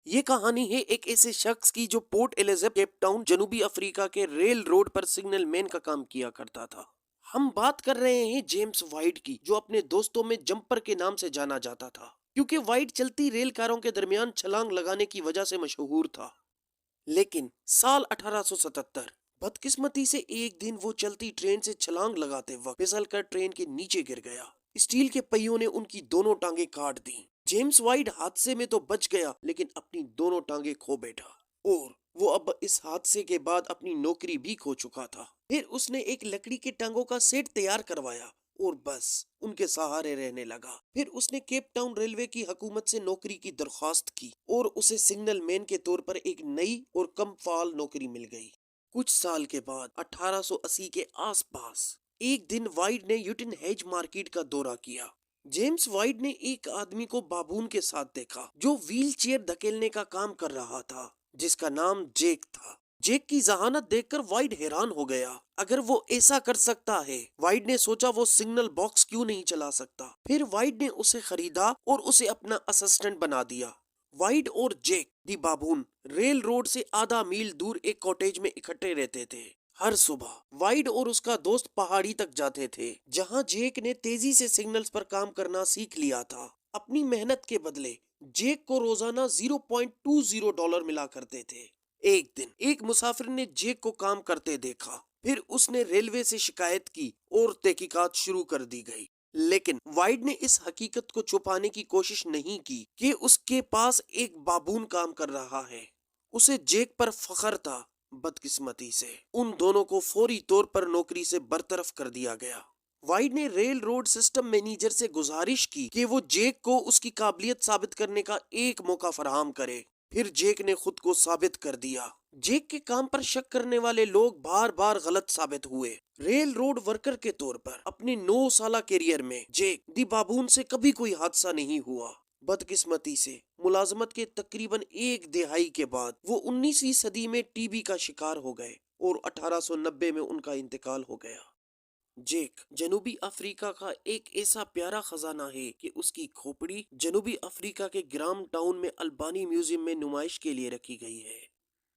یہ کہانی ہے ایک ایسے شخص کی جو پورٹ ایلزابتھ کیپ ٹاؤن جنوبی افریقہ کے ریل روڈ پر سگنل مین کا کام کیا کرتا تھا۔ ہم بات کر رہے ہیں جیمز وائٹ کی، جو اپنے دوستوں میں جمپر کے نام سے جانا جاتا تھا کیونکہ وائٹ چلتی ریل کاروں کے درمیان چھلانگ لگانے کی وجہ سے مشہور تھا۔ لیکن سال 1877 بدقسمتی سے ایک دن وہ چلتی ٹرین سے چھلانگ لگاتے وقت پھسل کر ٹرین کے نیچے گر گیا۔ اسٹیل کے پہیوں نے ان کی دونوں ٹانگیں کاٹ دیں۔ جیمز وائٹ حادثے میں تو بچ گیا لیکن اپنی دونوں ٹانگیں کھو بیٹھا، اور وہ اب اس حادثے کے بعد اپنی نوکری بھی کھو چکا تھا۔ پھر اس نے ایک لکڑی کے ٹانگوں کا سیٹ تیار کروایا اور بس ان کے سہارے رہنے لگا۔ پھر اس نے کیپ ٹاؤن ریلوے کی حکومت سے نوکری کی درخواست کی اور اسے سگنل مین کے طور پر ایک نئی اور کم فعال نوکری مل گئی۔ کچھ سال کے بعد 1880 کے آس پاس ایک دن وائٹ نے یوٹن ہیج مارکیٹ کا دورہ کیا۔ جیمز وائٹ نے ایک آدمی کو بابون کے ساتھ دیکھا جو ویل چیئر دھکیلنے کا کام کر رہا تھا، جس کا نام جیک تھا۔ جیک کی ذہانت دیکھ کر وائٹ حیران ہو گیا۔ اگر وہ ایسا کر سکتا ہے، وائٹ نے سوچا، وہ سگنل باکس کیوں نہیں چلا سکتا؟ پھر وائٹ نے اسے خریدا اور اسے اپنا اسسٹنٹ بنا دیا۔ وائٹ اور جیک دی بابون ریل روڈ سے آدھا میل دور ایک کاٹیج میں اکٹھے رہتے تھے۔ ہر صبح وائٹ اور اس کا دوست پہاڑی تک جاتے تھے جہاں جیک نے تیزی سے سگنلز پر کام کرنا سیکھ لیا تھا۔ اپنی محنت کے بدلے جیک کو روزانہ $0.20 ملا کرتے تھے۔ ایک دن ایک مسافر نے جیک کو کام کرتے دیکھا، پھر اس نے ریلوے سے شکایت کی اور تحقیقات شروع کر دی گئی۔ لیکن وائٹ نے اس حقیقت کو چھپانے کی کوشش نہیں کی کہ اس کے پاس ایک بابون کام کر رہا ہے۔ اسے جیک پر فخر تھا۔ بدقسمتی سے ان دونوں کو فوری طور پر نوکری سے برطرف کر دیا گیا۔ وائٹ نے ریل روڈ سسٹم مینیجر سے گزارش کی کہ وہ جیک کو اس کی قابلیت ثابت کرنے کا ایک موقع فراہم کرے۔ پھر جیک نے خود کو ثابت کر دیا۔ جیک کے کام پر شک کرنے والے لوگ بار بار غلط ثابت ہوئے۔ ریل روڈ ورکر کے طور پر اپنے 9 سالہ کیریئر میں جیک دی بابون سے کبھی کوئی حادثہ نہیں ہوا۔ بدقسمتی سے ملازمت کے تقریباً ایک دہائی کے بعد وہ 19ویں صدی میں ٹی بی کا شکار ہو گئے اور 1890 میں ان کا انتقال ہو گیا۔ جیک جنوبی افریقہ کا ایک ایسا پیارا خزانہ ہے کہ اس کی کھوپڑی جنوبی افریقہ کے گرام ٹاؤن میں البانی میوزیم میں نمائش کے لیے رکھی گئی ہے۔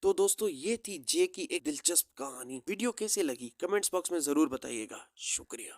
تو دوستو، یہ تھی جیک کی ایک دلچسپ کہانی۔ ویڈیو کیسے لگی کمنٹس باکس میں ضرور بتائیے گا۔ شکریہ۔